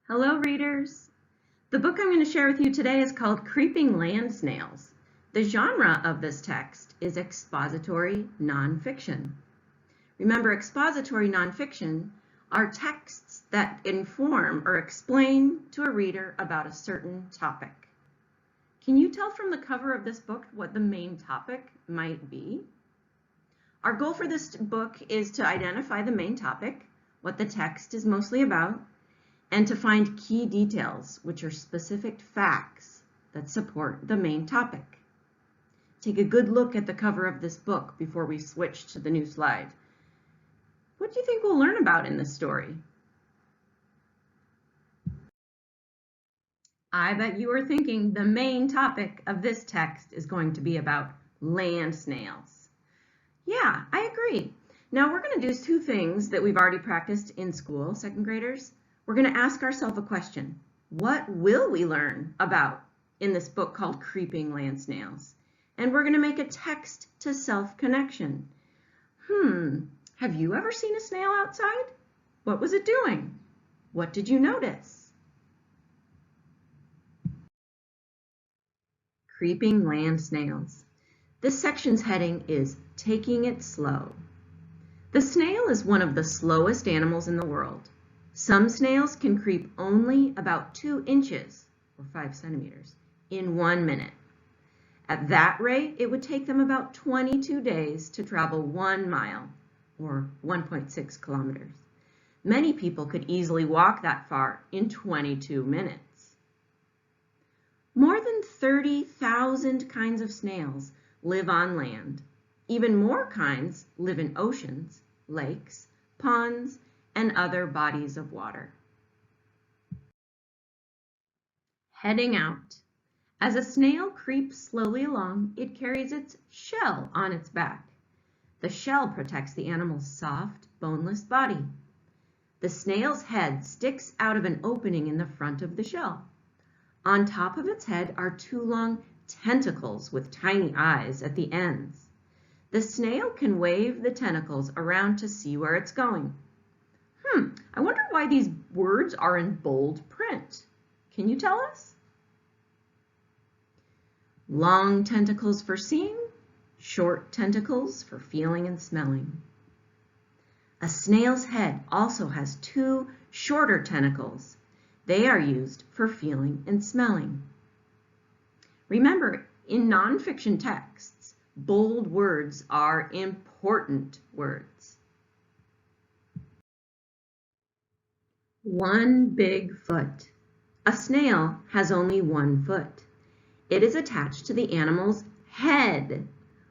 Hello, readers. The book I'm going to share with you today is called Creeping Land Snails. The genre of this text is expository nonfiction. Remember, expository nonfiction are texts that inform or explain to a reader about a certain topic. Can you tell from the cover of this book what the main topic might be? Our goal for this book is to identify the main topic, what the text is mostly about, and to find key details, which are specific facts that support the main topic. Take a good look at the cover of this book before we switch to the new slide. What do you think we'll learn about in this story? I bet you are thinking the main topic of this text is going to be about land snails. Yeah, I agree. Now we're going to do two things that we've already practiced in school, second graders. We're going to ask ourselves a question. What will we learn about in this book called Creeping Land Snails? And we're going to make a text to self connection. Have you ever seen a snail outside? What was it doing? What did you notice? Creeping Land Snails. This section's heading is Taking It Slow. The snail is one of the slowest animals in the world. Some snails can creep only about 2 inches, or 5 centimeters, in 1 minute. At that rate, it would take them about 22 days to travel 1 mile, or 1.6 kilometers. Many people could easily walk that far in 22 minutes. More than 30,000 kinds of snails live on land. Even more kinds live in oceans, lakes, ponds, and other bodies of water. Heading out. As a snail creeps slowly along, it carries its shell on its back. The shell protects the animal's soft, boneless body. The snail's head sticks out of an opening in the front of the shell. On top of its head are 2 long tentacles with tiny eyes at the ends. The snail can wave the tentacles around to see where it's going. I wonder why these words are in bold print. Can you tell us? Long tentacles for seeing, short tentacles for feeling and smelling. A snail's head also has 2 shorter tentacles. They are used for feeling and smelling. Remember, in nonfiction texts, bold words are important words. One big foot. A snail has only 1 foot. It is attached to the animal's head.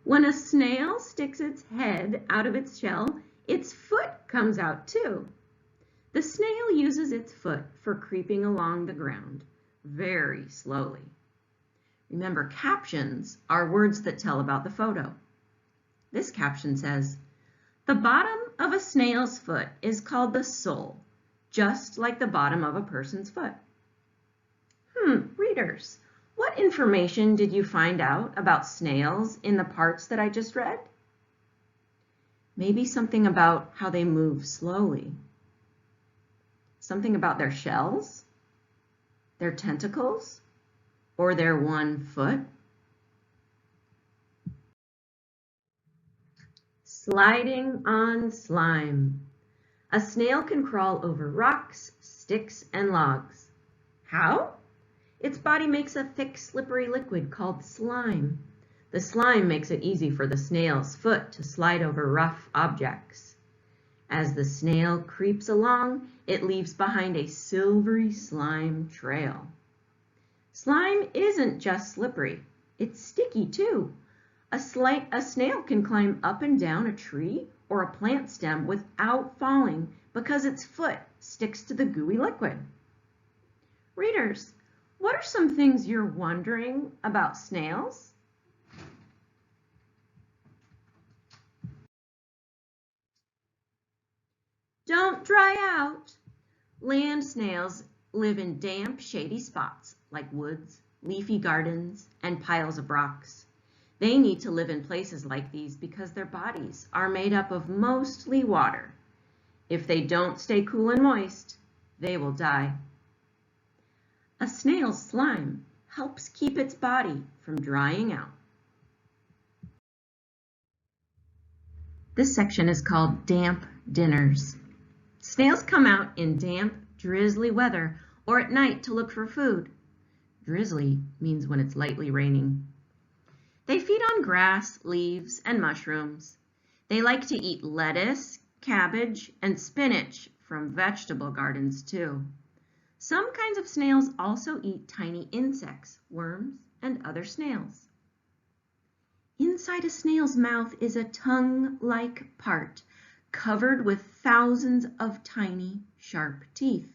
When a snail sticks its head out of its shell, its foot comes out too. The snail uses its foot for creeping along the ground very slowly. Remember, captions are words that tell about the photo. This caption says, "The bottom of a snail's foot is called the sole, just like the bottom of a person's foot." Readers, what information did you find out about snails in the parts that I just read? Maybe something about how they move slowly. Something about their shells, their tentacles, or their 1 foot? Sliding on slime. A snail can crawl over rocks, sticks, and logs. How? Its body makes a thick, slippery liquid called slime. The slime makes it easy for the snail's foot to slide over rough objects. As the snail creeps along, it leaves behind a silvery slime trail. Slime isn't just slippery, it's sticky too. A snail can climb up and down a tree or a plant stem without falling because its foot sticks to the gooey liquid. Readers, what are some things you're wondering about snails? Don't dry out. Land snails live in damp, shady spots like woods, leafy gardens, and piles of rocks. They need to live in places like these because their bodies are made up of mostly water. If they don't stay cool and moist, they will die. A snail's slime helps keep its body from drying out. This section is called damp dinners. Snails come out in damp, drizzly weather or at night to look for food. Drizzly means when it's lightly raining. They feed on grass, leaves, and mushrooms. They like to eat lettuce, cabbage, and spinach from vegetable gardens too. Some kinds of snails also eat tiny insects, worms, and other snails. Inside a snail's mouth is a tongue-like part covered with thousands of tiny, sharp teeth.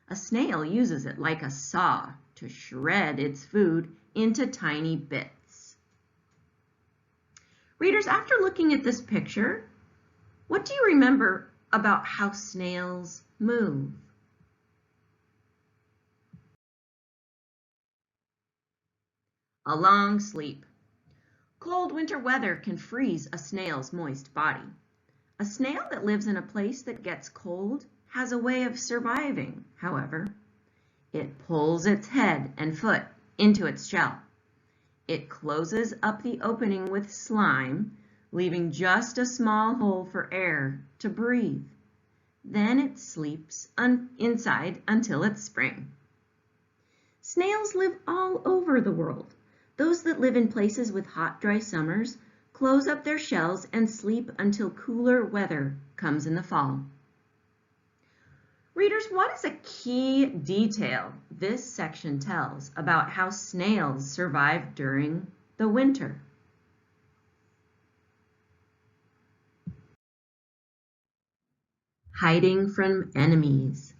A snail uses it like a saw to shred its food into tiny bits. Readers, after looking at this picture, what do you remember about how snails move? A long sleep. Cold winter weather can freeze a snail's moist body. A snail that lives in a place that gets cold has a way of surviving, however. It pulls its head and foot into its shell. It closes up the opening with slime, leaving just a small hole for air to breathe. Then it sleeps inside until it's spring. Snails live all over the world. Those that live in places with hot, dry summers close up their shells and sleep until cooler weather comes in the fall. Readers, what is a key detail this section tells about how snails survive during the winter? Hiding from enemies.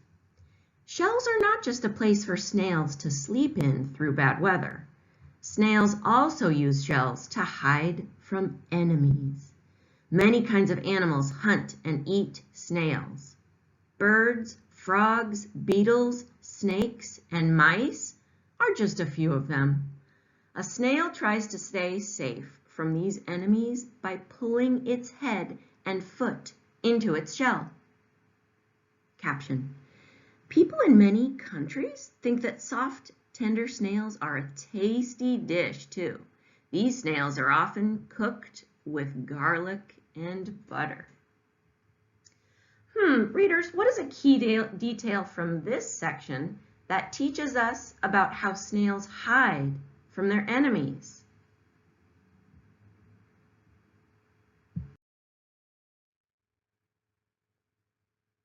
Shells are not just a place for snails to sleep in through bad weather. Snails also use shells to hide from enemies. Many kinds of animals hunt and eat snails. Birds, frogs, beetles, snakes, and mice are just a few of them. A snail tries to stay safe from these enemies by pulling its head and foot into its shell. Caption: people in many countries think that soft, tender snails are a tasty dish too. These snails are often cooked with garlic and butter. Readers, what is a key detail from this section that teaches us about how snails hide from their enemies?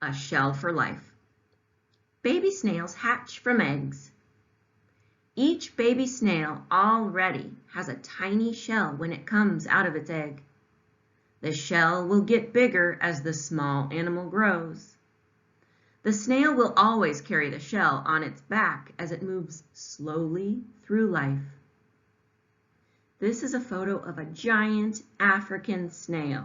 A shell for life. Baby snails hatch from eggs. Each baby snail already has a tiny shell when it comes out of its egg. The shell will get bigger as the small animal grows. The snail will always carry the shell on its back as it moves slowly through life. This is a photo of a giant African snail.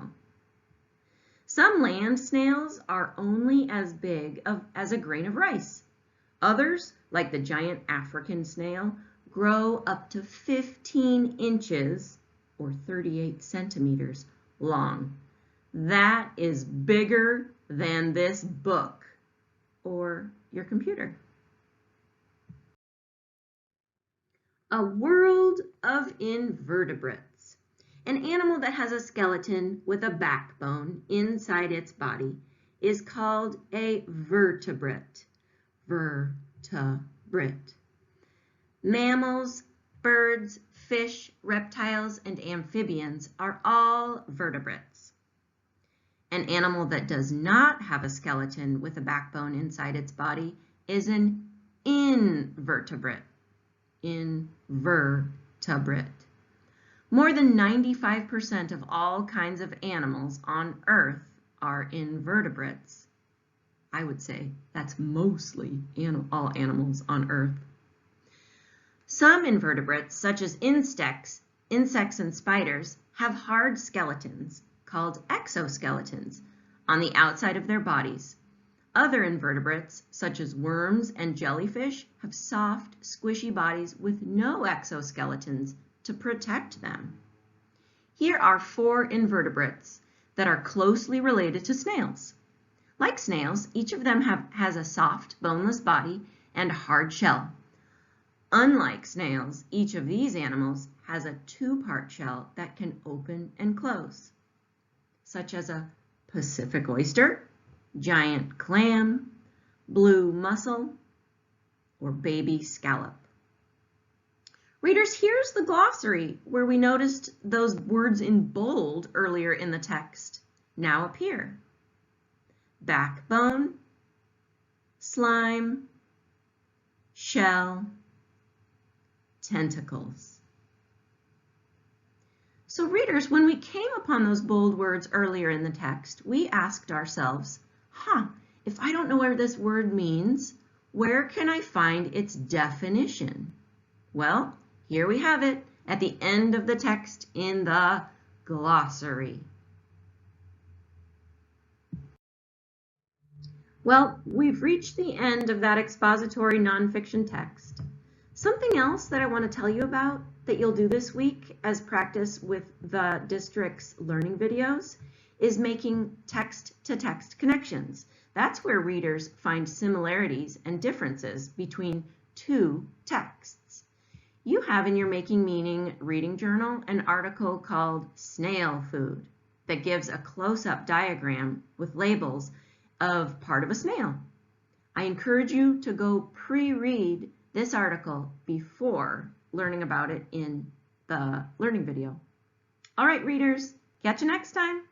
Some land snails are only as big as a grain of rice. Others, like the giant African snail, grow up to 15 inches or 38 centimeters long. That is bigger than this book or your computer. A world of invertebrates. An animal that has a skeleton with a backbone inside its body is called a vertebrate. Vertebrate. Mammals, birds, fish, reptiles, and amphibians are all vertebrates. An animal that does not have a skeleton with a backbone inside its body is an invertebrate. Invertebrate. More than 95% of all kinds of animals on Earth are invertebrates. I would say that's mostly all animals on Earth. Some invertebrates, such as insects and spiders, have hard skeletons called exoskeletons on the outside of their bodies. Other invertebrates, such as worms and jellyfish, have soft, squishy bodies with no exoskeletons to protect them. Here are 4 invertebrates that are closely related to snails. Like snails, each of them has a soft, boneless body and a hard shell. Unlike snails, each of these animals has a two-part shell that can open and close, such as a Pacific oyster, giant clam, blue mussel, or baby scallop. Readers, here's the glossary where we noticed those words in bold earlier in the text now appear. Backbone, slime, shell, tentacles. So readers, when we came upon those bold words earlier in the text, we asked ourselves, if I don't know what this word means, where can I find its definition? Well, here we have it at the end of the text in the glossary. Well, we've reached the end of that expository nonfiction text. Something else that I want to tell you about that you'll do this week as practice with the district's learning videos is making text-to-text connections. That's where readers find similarities and differences between two texts. You have in your Making Meaning reading journal an article called Snail Food that gives a close-up diagram with labels of part of a snail. I encourage you to go pre-read this article before learning about it in the learning video. All right, readers, catch you next time.